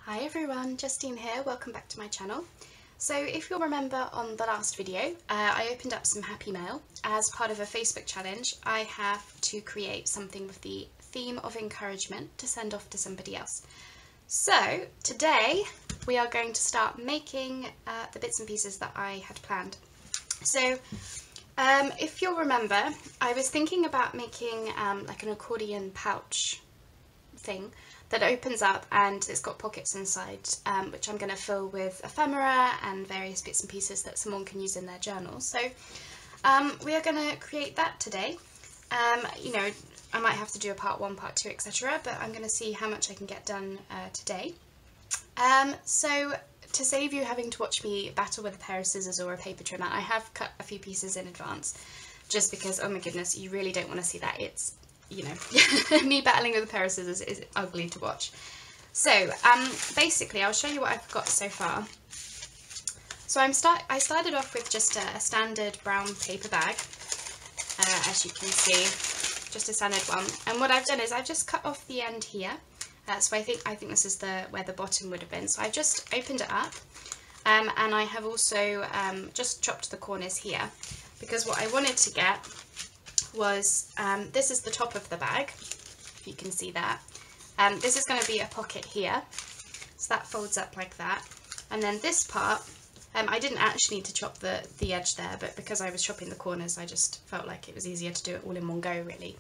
Hi everyone, Justine here, welcome back to my channel. So if you'll remember on the last video, I opened up some happy mail. As part of a Facebook challenge, I have to create something with the theme of encouragement to send off to somebody else. So today we are going to start making the bits and pieces that I had planned. So if you'll remember, I was thinking about making like an accordion pouch thing that opens up and it's got pockets inside, which I'm going to fill with ephemera and various bits and pieces that someone can use in their journal. So we are going to create that today. You know, I might have to do a part 1, part 2, etc., but I'm going to see how much I can get done today. So to save you having to watch me battle with a pair of scissors or a paper trimmer, I have cut a few pieces in advance, just because, oh my goodness, you really don't want to see that. It's, you know, me battling with a pair of scissors is ugly to watch. So basically I'll show you what I've got so far. So I started off with just a standard brown paper bag, as you can see, just a standard one. And what I've done is I've just cut off the end here. So I think this is where the bottom would have been. So I've just opened it up, and I have also just chopped the corners here, because what I wanted to get was, this is the top of the bag, if you can see that. This is going to be a pocket here, so that folds up like that. And then this part, I didn't actually need to chop the edge there, but because I was chopping the corners, I just felt like it was easier to do it all in one go, really.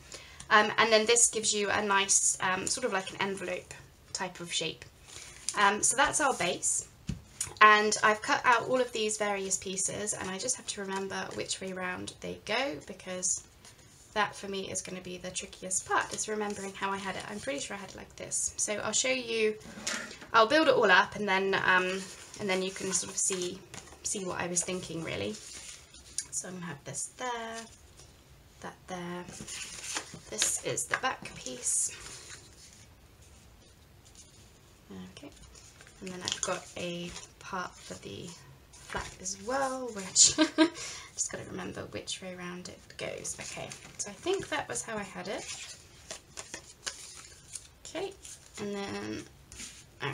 And then this gives you a nice, sort of like an envelope type of shape. So that's our base. And I've cut out all of these various pieces, and I just have to remember which way round they go, because that for me is going to be the trickiest part, is remembering how I had it. I'm pretty sure I had it like this. So I'll show you, I'll build it all up, and then you can sort of see what I was thinking, really. So I'm going to have this there, that there. This is the back piece. Okay, and then I've got a part for the flap as well, which just got to remember which way around it goes. Okay, so I think that was how I had it. Okay, and then,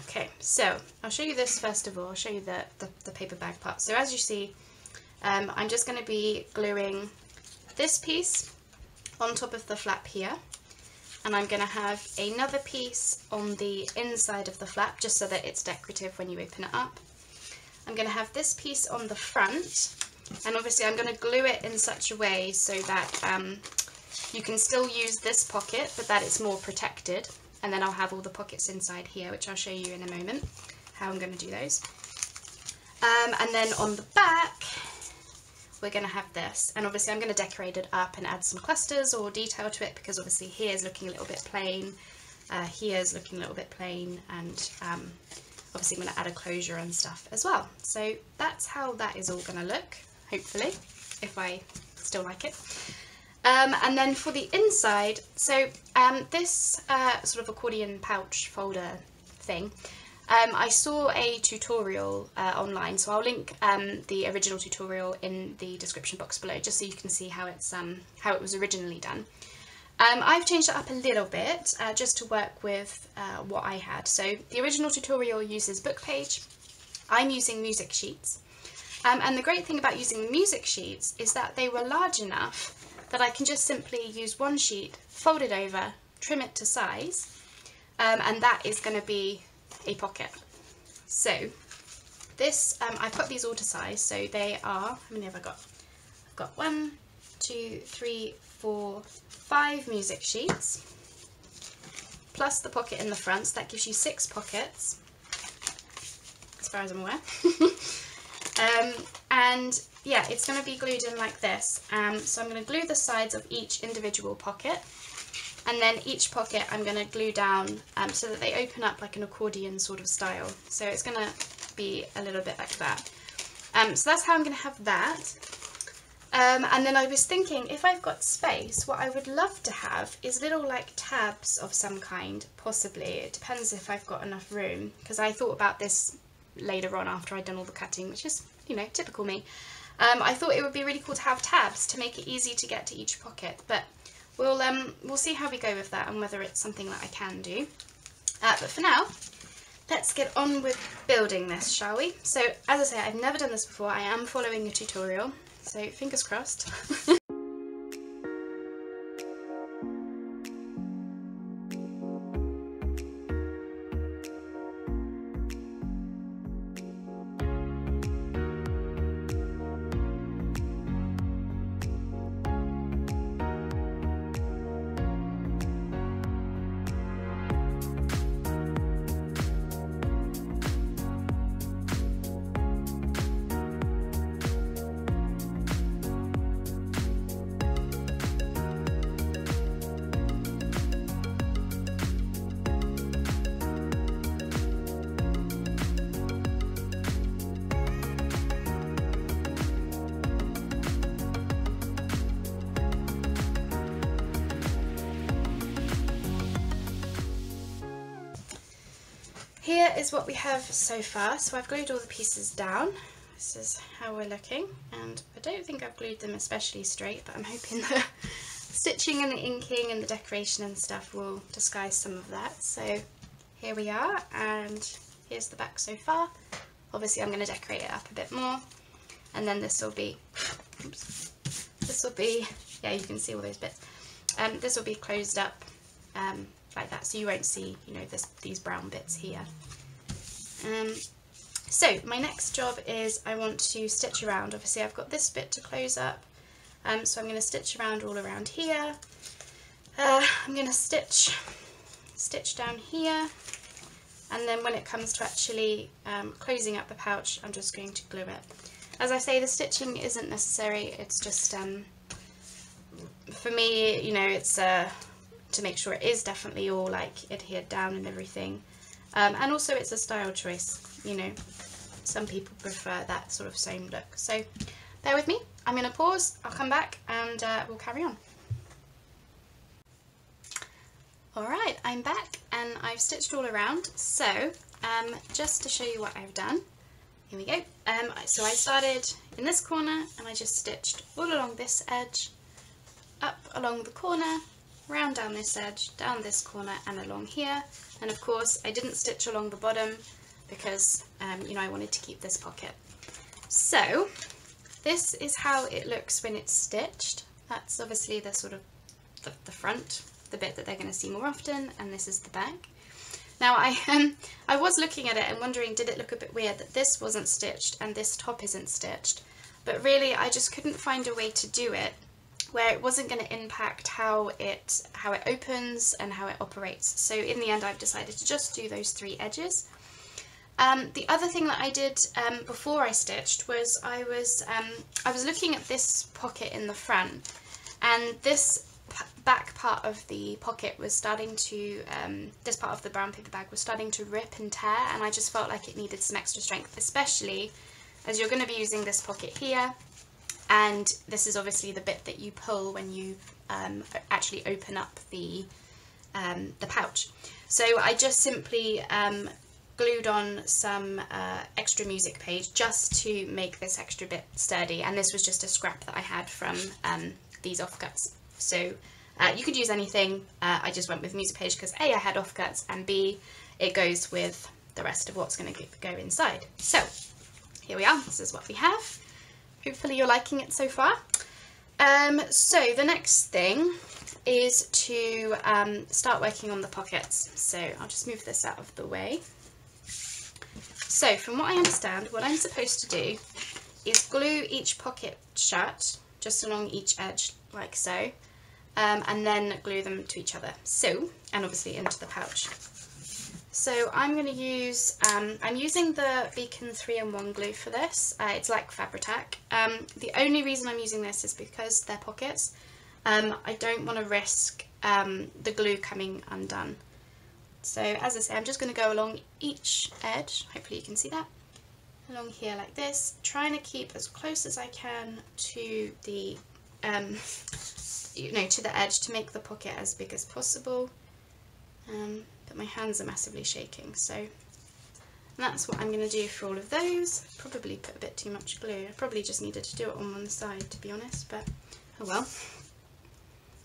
okay, so I'll show you this first of all. I'll show you the paper bag part. So as you see, I'm just going to be gluing this piece on top of the flap here, and I'm going to have another piece on the inside of the flap, just so that it's decorative when you open it up. I'm going to have this piece on the front, and obviously I'm going to glue it in such a way so that you can still use this pocket, but that it's more protected. And then I'll have all the pockets inside here, which I'll show you in a moment how I'm going to do those. And then on the back, we're going to have this, and obviously I'm going to decorate it up and add some clusters or detail to it, because obviously here's looking a little bit plain, here's looking a little bit plain, and obviously I'm going to add a closure and stuff as well. So that's how that is all going to look, hopefully, if I still like it. And then for the inside, so this sort of accordion pouch folder thing, I saw a tutorial online, so I'll link the original tutorial in the description box below, just so you can see how it's how it was originally done. I've changed it up a little bit just to work with what I had. So the original tutorial uses book page. I'm using music sheets, and the great thing about using the music sheets is that they were large enough that I can just simply use one sheet, fold it over, trim it to size, and that is going to be a pocket. So this, I've got these all to size, so they are, how many have I got? I've got 1, 2, 3, 4, 5 music sheets, plus the pocket in the front, so that gives you 6 pockets, as far as I'm aware. And yeah, it's going to be glued in like this. So I'm going to glue the sides of each individual pocket, and then each pocket I'm going to glue down so that they open up like an accordion sort of style. So it's going to be a little bit like that. So that's how I'm going to have that. And then I was thinking, if I've got space, what I would love to have is little like tabs of some kind, possibly. It depends if I've got enough room, because I thought about this later on after I'd done all the cutting, which is, you know, typical me. I thought it would be really cool to have tabs to make it easy to get to each pocket, but we'll see how we go with that and whether it's something that I can do. But for now, let's get on with building this, shall we? So as I say, I've never done this before. I am following a tutorial, so fingers crossed. Here is what we have so far. So I've glued all the pieces down. This is how we're looking, and I don't think I've glued them especially straight, but I'm hoping the stitching and the inking and the decoration and stuff will disguise some of that. So here we are, and here's the back so far. Obviously I'm going to decorate it up a bit more, and then this will be, oops, this will be, yeah, you can see all those bits. This will be closed up like that, so you won't see, you know, these brown bits here. So my next job is I want to stitch around. Obviously I've got this bit to close up, so I'm going to stitch around all around here. I'm going to stitch down here, and then when it comes to actually closing up the pouch, I'm just going to glue it. As I say, the stitching isn't necessary, it's just for me, you know, it's to make sure it is definitely all like adhered down and everything, and also it's a style choice, you know, some people prefer that sort of sewn look. So bear with me, I'm going to pause, I'll come back and we'll carry on. Alright, I'm back and I've stitched all around. So just to show you what I've done, here we go. So I started in this corner and I just stitched all along this edge, up along the corner, round down this edge, down this corner and along here, and of course I didn't stitch along the bottom because you know, I wanted to keep this pocket. So this is how it looks when it's stitched. That's obviously the sort of the front, the bit that they're going to see more often, and this is the back. Now I was looking at it and wondering, did it look a bit weird that this wasn't stitched and this top isn't stitched, but really I just couldn't find a way to do it where it wasn't going to impact how it opens and how it operates. So in the end I've decided to just do those three edges. The other thing that I did before I stitched was I was looking at this pocket in the front, and this back part of the pocket was starting to, this part of the brown paper bag was starting to rip and tear, and I just felt like it needed some extra strength, especially as you're going to be using this pocket here. And this is obviously the bit that you pull when you actually open up the pouch. So I just simply glued on some extra music page just to make this extra bit sturdy, and this was just a scrap that I had from these offcuts. So you could use anything, I just went with music page because A, I had offcuts, and B, it goes with the rest of what's going to go inside. So here we are, this is what we have. Hopefully you're liking it so far. So the next thing is to start working on the pockets. So I'll just move this out of the way. So from what I understand, what I'm supposed to do is glue each pocket shut, just along each edge like so, and then glue them to each other. So, and obviously into the pouch. So I'm going to use, I'm using the Beacon 3-in-1 glue for this. It's like Fabri-Tac. The only reason I'm using this is because they're pockets. I don't want to risk the glue coming undone. So as I say, I'm just going to go along each edge, hopefully you can see that, along here like this, trying to keep as close as I can to the, you know, to the edge to make the pocket as big as possible. But my hands are massively shaking, so that's what I'm going to do for all of those. Probably put a bit too much glue. I probably just needed to do it on one side, to be honest, but oh well.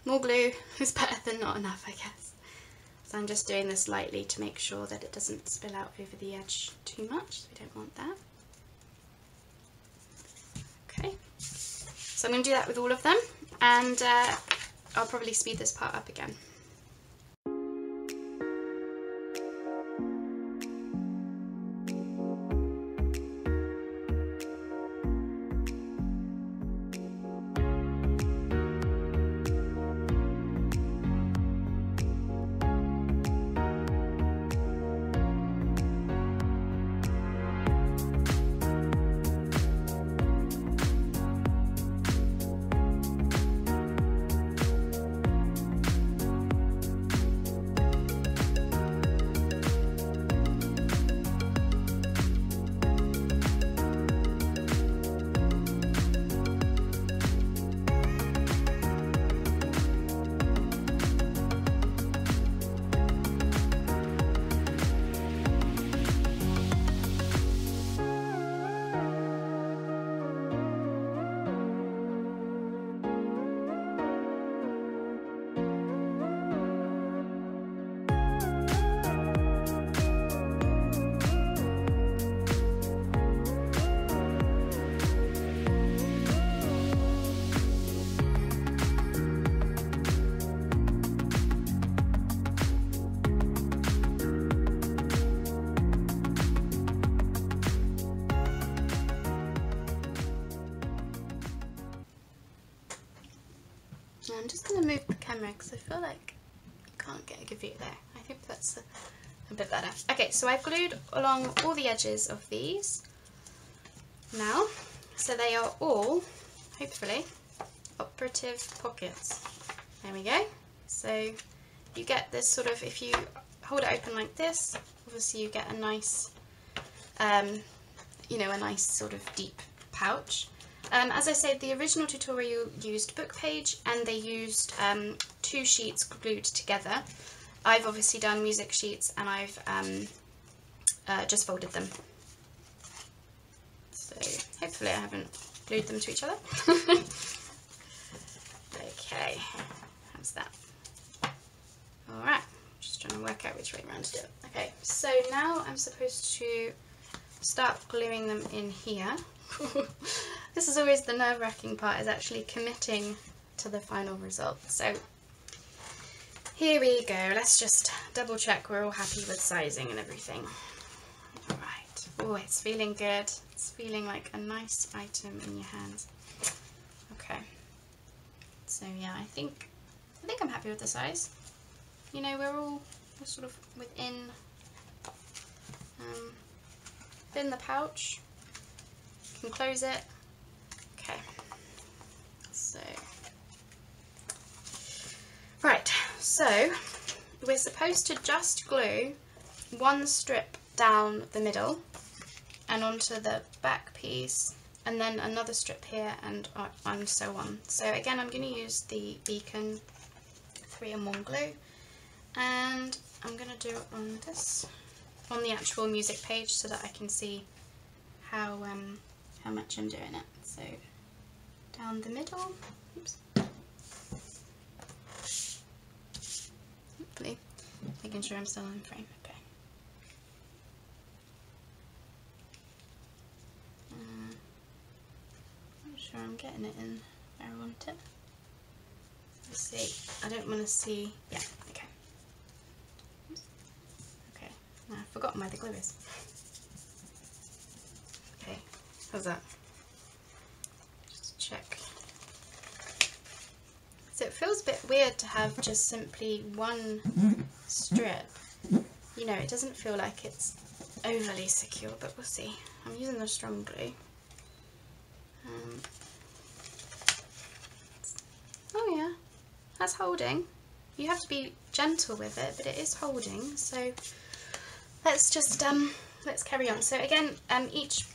More glue is better than not enough, I guess. So I'm just doing this lightly to make sure that it doesn't spill out over the edge too much. We don't want that. Okay, so I'm going to do that with all of them, and I'll probably speed this part up again. I'm just going to move the camera because I feel like you can't get a good view there. I think that's a bit better. Okay, so I've glued along all the edges of these now, so they are all, hopefully, operative pockets. There we go. So you get this sort of, if you hold it open like this, obviously you get a nice, you know, a nice sort of deep pouch. As I said, the original tutorial used book page, and they used 2 sheets glued together. I've obviously done music sheets, and I've just folded them. So hopefully I haven't glued them to each other. Okay, how's that? Alright, just trying to work out which way around to do it. Okay, so now I'm supposed to start gluing them in here. This is always the nerve-wracking part, is actually committing to the final result. So here we go. Let's just double check we're all happy with sizing and everything. Alright. Oh, it's feeling good. It's feeling like a nice item in your hands. Okay. So yeah, I think I'm happy with the size. You know, we're sort of within the pouch. You can close it. Okay. So right, so we're supposed to just glue one strip down the middle and onto the back piece, and then another strip here, and so on. So again, I'm going to use the Beacon 3-in-1 glue, and I'm going to do it on the actual music page so that I can see how much I'm doing it. So down the middle, oops. Hopefully, making sure I'm still in frame. Okay. Not sure I'm getting it in where I want it. Let's see. I don't want to see. Yeah. Okay. Okay. Now I've forgotten where the glue is. Okay. How's that? Just check. So it feels a bit weird to have just simply one strip. You know, it doesn't feel like it's overly secure, but we'll see. I'm using the strong glue. Oh yeah, that's holding. You have to be gentle with it, but it is holding. So let's just let's carry on. So again, each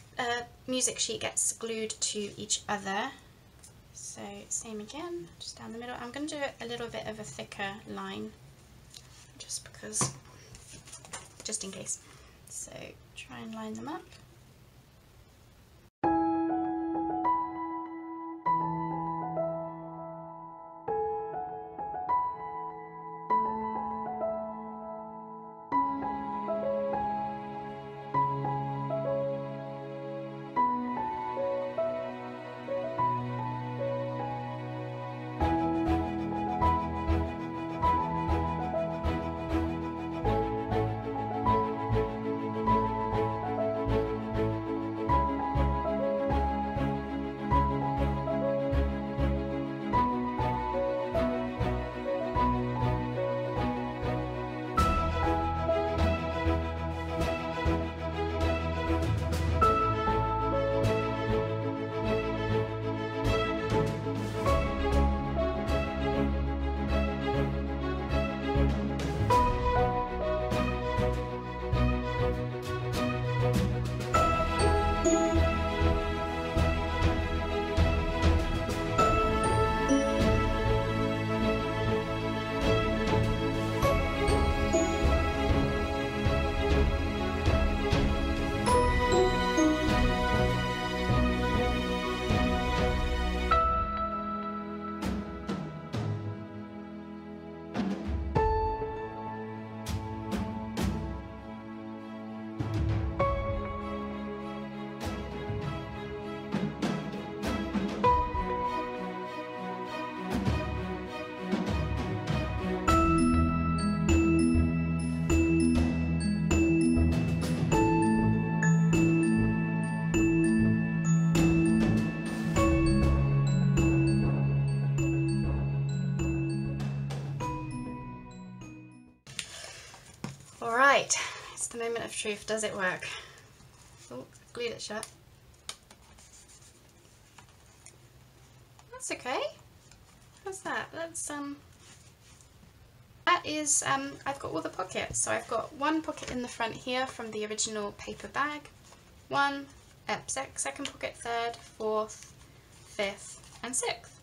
music sheet gets glued to each other. So same again, just down the middle. I'm going to do a little bit of a thicker line, just because, just in case. So try and line them up. It's the moment of truth. Does it work? Oh, glued it shut. That's okay. How's that? Let's that is I've got all the pockets. So I've got one pocket in the front here from the original paper bag. One, second pocket, third, fourth, fifth, and sixth.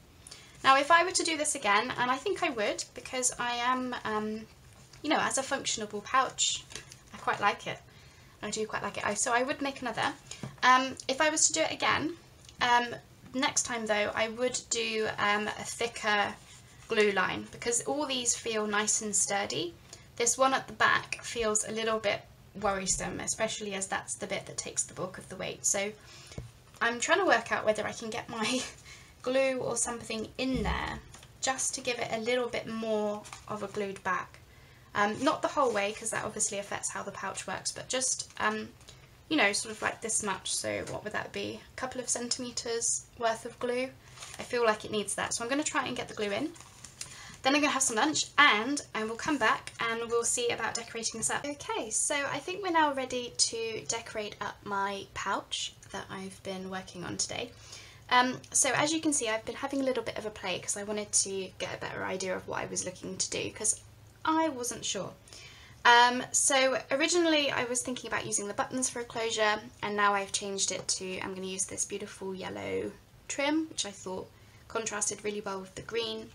Now, if I were to do this again, and I think I would, because I am, you know, as a functionable pouch, I quite like it. I do quite like it. So I would make another. If I was to do it again, next time though, I would do a thicker glue line, because all these feel nice and sturdy. This one at the back feels a little bit worrisome, especially as that's the bit that takes the bulk of the weight. So I'm trying to work out whether I can get my glue or something in there just to give it a little bit more of a glued back. Not the whole way, because that obviously affects how the pouch works, but just you know, sort of like this much. So what would that be? A couple of centimetres worth of glue. I feel like it needs that, so I'm going to try and get the glue in. Then I'm going to have some lunch, and we'll come back and we'll see about decorating this up. Okay, so I think we're now ready to decorate up my pouch that I've been working on today. So as you can see, I've been having a little bit of a play because I wanted to get a better idea of what I was looking to do, because I wasn't sure. So originally I was thinking about using the buttons for a closure, and now I've changed it to, I'm going to use this beautiful yellow trim, which I thought contrasted really well with the green.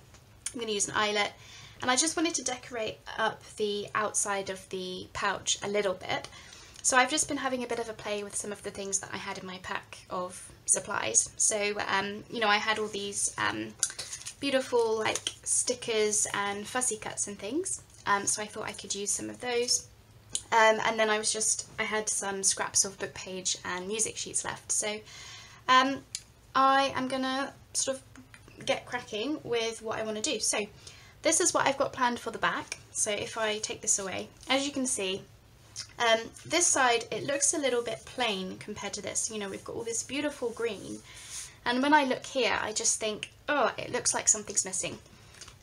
I'm going to use an eyelet, and I just wanted to decorate up the outside of the pouch a little bit. So I've just been having a bit of a play with some of the things that I had in my pack of supplies. So, you know, I had all these beautiful like stickers and fussy cuts and things. So I thought I could use some of those. And then I had some scraps of book page and music sheets left. So I am gonna sort of get cracking with what I want to do. So this is what I've got planned for the back. So if I take this away, as you can see, this side, it looks a little bit plain compared to this. You know, we've got all this beautiful green, and when I look here, I just think, oh, it looks like something's missing.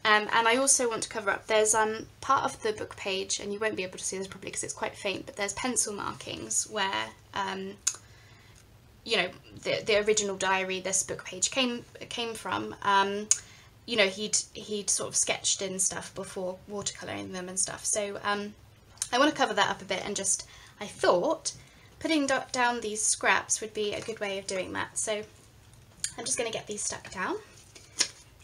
And I also want to cover up, there's part of the book page, and you won't be able to see this probably because it's quite faint, but there's pencil markings where you know, the original diary this book page came from. You know, he'd sort of sketched in stuff before watercolouring them and stuff. So I want to cover that up a bit, and just, I thought putting down these scraps would be a good way of doing that. So I'm just going to get these stuck down.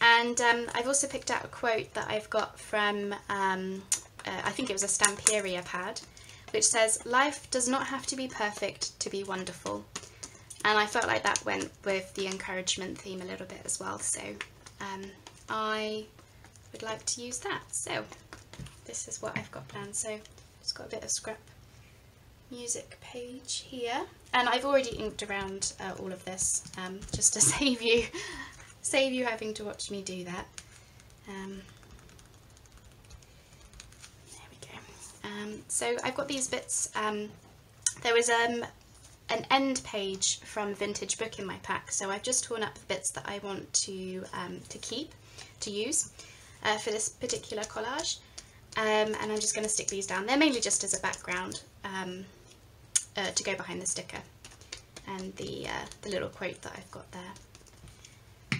And I've also picked out a quote that I've got from, I think it was a Stamperia pad, which says, "Life does not have to be perfect to be wonderful." And I felt like that went with the encouragement theme a little bit as well, so I would like to use that. So this is what I've got planned. So just got a bit of scrap music page here, and I've already inked around all of this just to save you having to watch me do that. There we go. So I've got these bits. There was an end page from Vintage Book in my pack, so I've just torn up the bits that I want to use for this particular collage, and I'm just going to stick these down. They're mainly just as a background to go behind the sticker and the little quote that I've got there.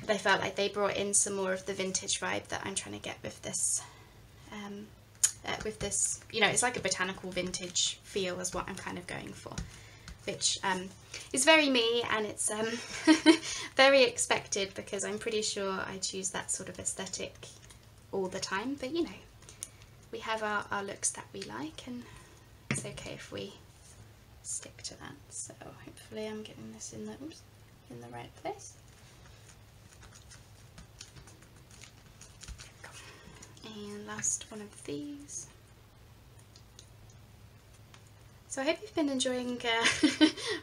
But I felt like they brought in some more of the vintage vibe that I'm trying to get with this. You know, it's like a botanical vintage feel is what I'm kind of going for, which is very me, and it's very expected because I'm pretty sure I choose that sort of aesthetic all the time. But you know, we have our looks that we like, and it's okay if we stick to that. So hopefully I'm getting this in the right place. And last one of these. So I hope you've been enjoying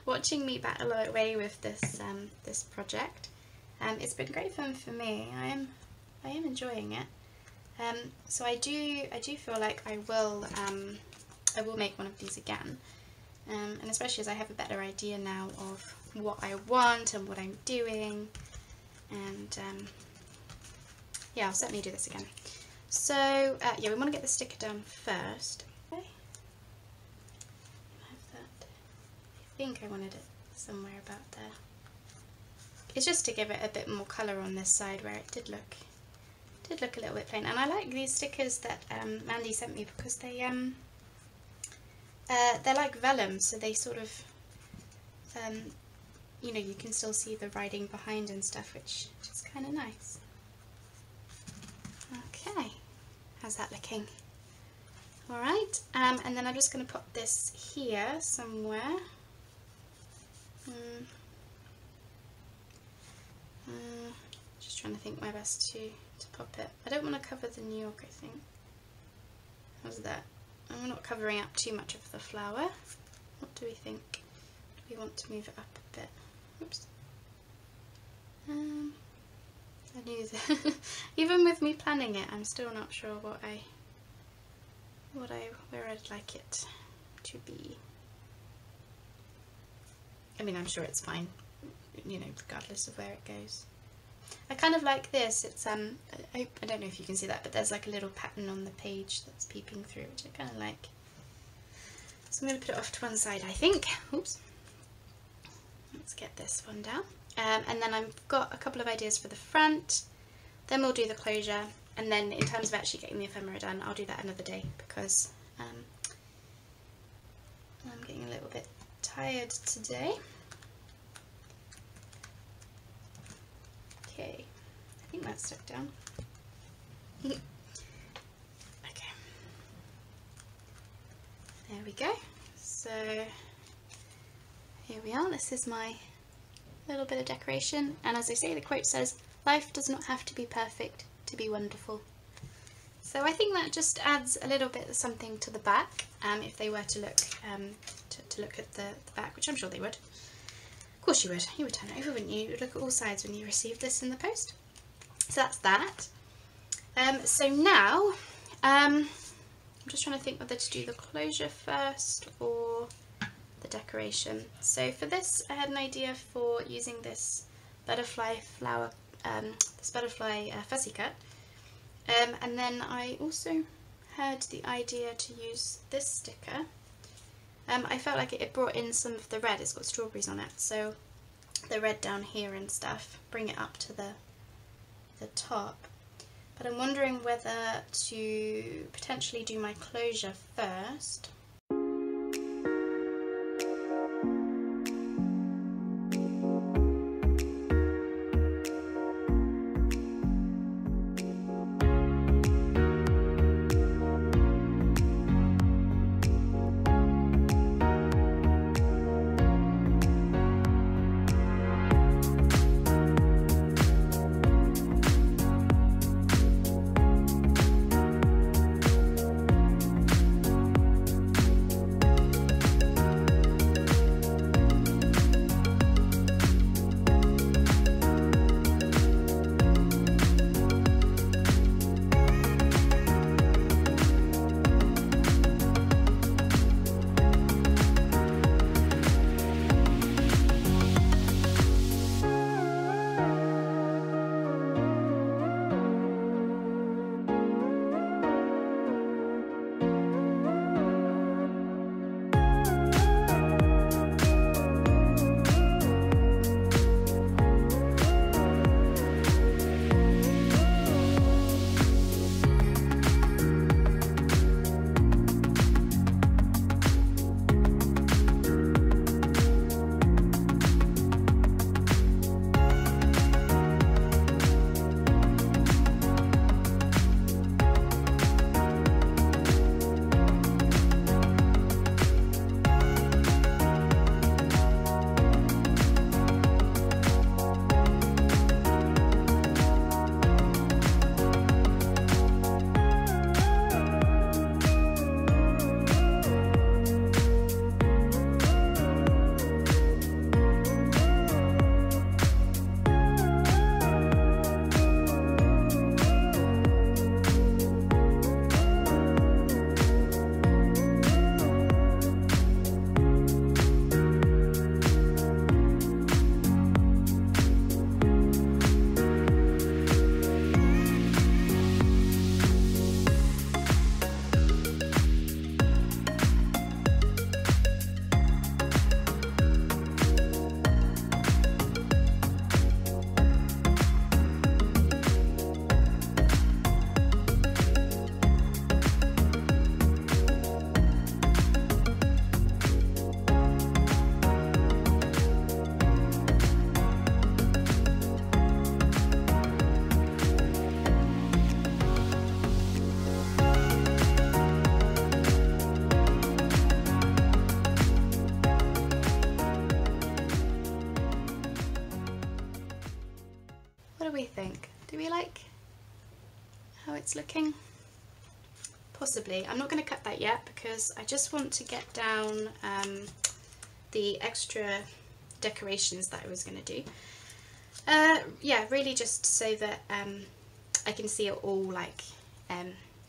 watching me battle away with this this project. It's been great fun for me. I am enjoying it. So I do feel like I will make one of these again, and especially as I have a better idea now of what I want and what I'm doing, and yeah, I'll certainly do this again. So yeah, we want to get the sticker done first. Okay. think I wanted it somewhere about there. It's just to give it a bit more colour on this side where it did look a little bit plain. And I like these stickers that Mandy sent me because they're like vellum, so they sort of, you know, you can still see the writing behind and stuff, which is kind of nice. Okay, how's that looking? Alright, and then I'm just going to put this here somewhere. Just trying to think where best to pop it. I don't want to cover the New York, I think. How's that? I'm not covering up too much of the flower. What do we think? Do we want to move it up a bit? Oops. I knew that. Even with me planning it, I'm still not sure where I'd like it to be. I mean, I'm sure it's fine, you know, regardless of where it goes. I kind of like this. It's I don't know if you can see that, but there's like a little pattern on the page that's peeping through, which I kind of like. So I'm going to put it off to one side, I think. Oops. Let's get this one down. And then I've got a couple of ideas for the front. Then we'll do the closure. And then in terms of actually getting the ephemera done, I'll do that another day because I'm getting a little bit tired today. Okay, I think that's stuck down. Okay, there we go. So here we are. This is my little bit of decoration, and as I say, the quote says, "Life does not have to be perfect to be wonderful." So I think that just adds a little bit of something to the back, if they were to look to look at the back, which I'm sure they would. Of course you would. You would turn it over, wouldn't you? You would look at all sides when you received this in the post. So that's that. So now, I'm just trying to think whether to do the closure first or the decoration. So for this, I had an idea for using this butterfly flower, this butterfly fuzzy cut. And then I also had the idea to use this sticker. I felt like it brought in some of the red. It's got strawberries on it, so the red down here and stuff, bring it up to the top. But I'm wondering whether to potentially do my closure first. Do we like how it's looking? Possibly. I'm not going to cut that yet because I just want to get down the extra decorations that I was going to do. Yeah, really just so that I can see it all like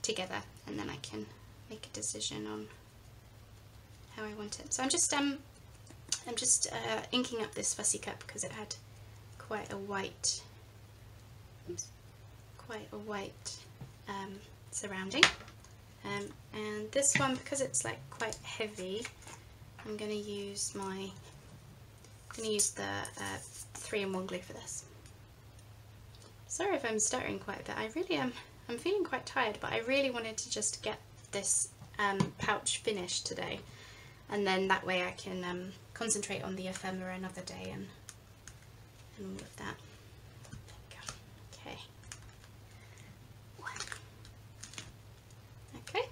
together, and then I can make a decision on how I want it. So I'm just inking up this fussy cup because it had quite a white, surrounding. And this one, because it's like quite heavy, I'm going to use the 3-in-1 glue for this. Sorry if I'm stuttering quite a bit. I really am. I'm feeling quite tired, but I really wanted to just get this pouch finished today, and then that way I can concentrate on the ephemera another day and all of that. Okay. Okay.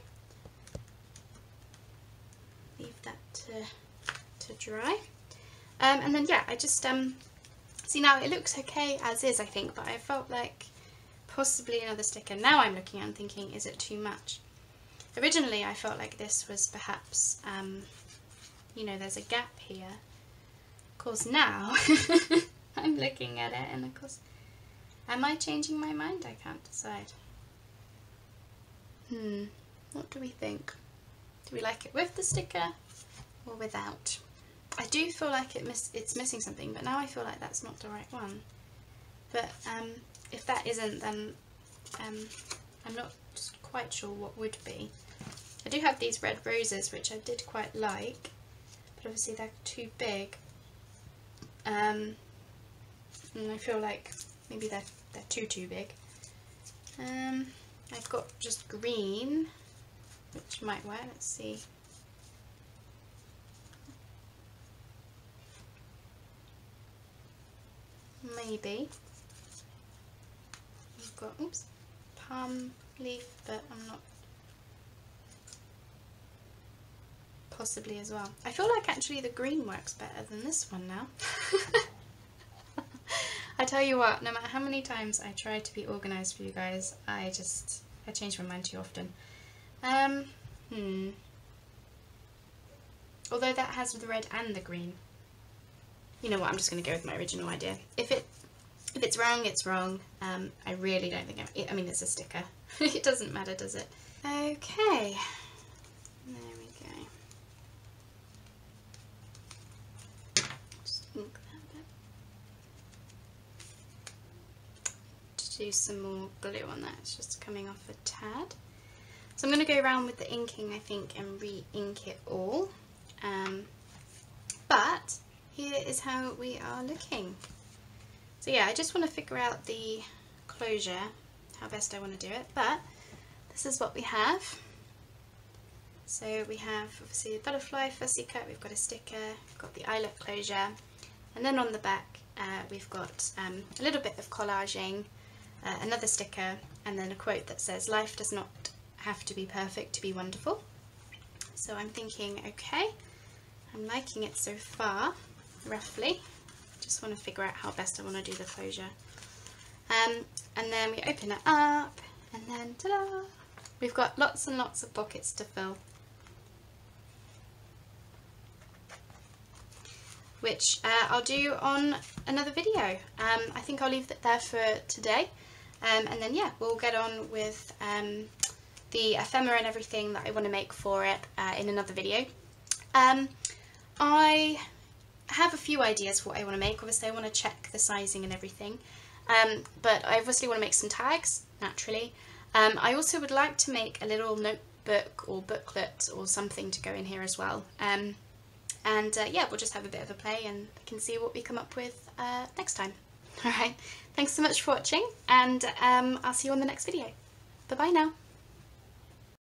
Leave that to dry. And then yeah, I just see, now it looks okay as is, I think, but I felt like possibly another sticker. Now I'm looking and thinking, is it too much? Originally I felt like this was perhaps, you know, there's a gap here. Of course now I'm looking at it and of course, am I changing my mind? I can't decide. What do we think? Do we like it with the sticker or without? I do feel like it's missing something, but now I feel like that's not the right one. But if that isn't, then I'm not quite sure what would be. I do have these red roses, which I did quite like, but obviously they're too big. And I feel like maybe they're too big. I've got just green, which might work. Let's see. Maybe. We've got, oops, palm leaf, but I'm not. Possibly as well. I feel like actually the green works better than this one now. I tell you what, no matter how many times I try to be organised for you guys, I change my mind too often. Although that has the red and the green. You know what, I'm just going to go with my original idea. If it's wrong, it's wrong. I really don't think I mean, it's a sticker. It doesn't matter, does it? Okay. There we go. Just ink that bit. To do some more glue on that, it's just coming off a tad. So I'm going to go around with the inking, I think, and re-ink it all. But here is how we are looking. So yeah, I just want to figure out the closure, how best I want to do it, but this is what we have. So we have obviously a butterfly fussy cut, we've got a sticker, we've got the eyelet closure, and then on the back we've got a little bit of collaging, another sticker, and then a quote that says, "Life does not have to be perfect to be wonderful." So I'm thinking, okay, I'm liking it so far, roughly. Just want to figure out how best I want to do the closure. And then we open it up, and then ta-da! We've got lots and lots of pockets to fill. Which I'll do on another video. I think I'll leave that there for today. And then yeah, we'll get on with the ephemera and everything that I want to make for it in another video. I have a few ideas for what I want to make. Obviously I want to check the sizing and everything, but I obviously want to make some tags, naturally. I also would like to make a little notebook or booklet or something to go in here as well. Yeah, we'll just have a bit of a play and we can see what we come up with next time. Alright, thanks so much for watching, and I'll see you on the next video. Bye bye now.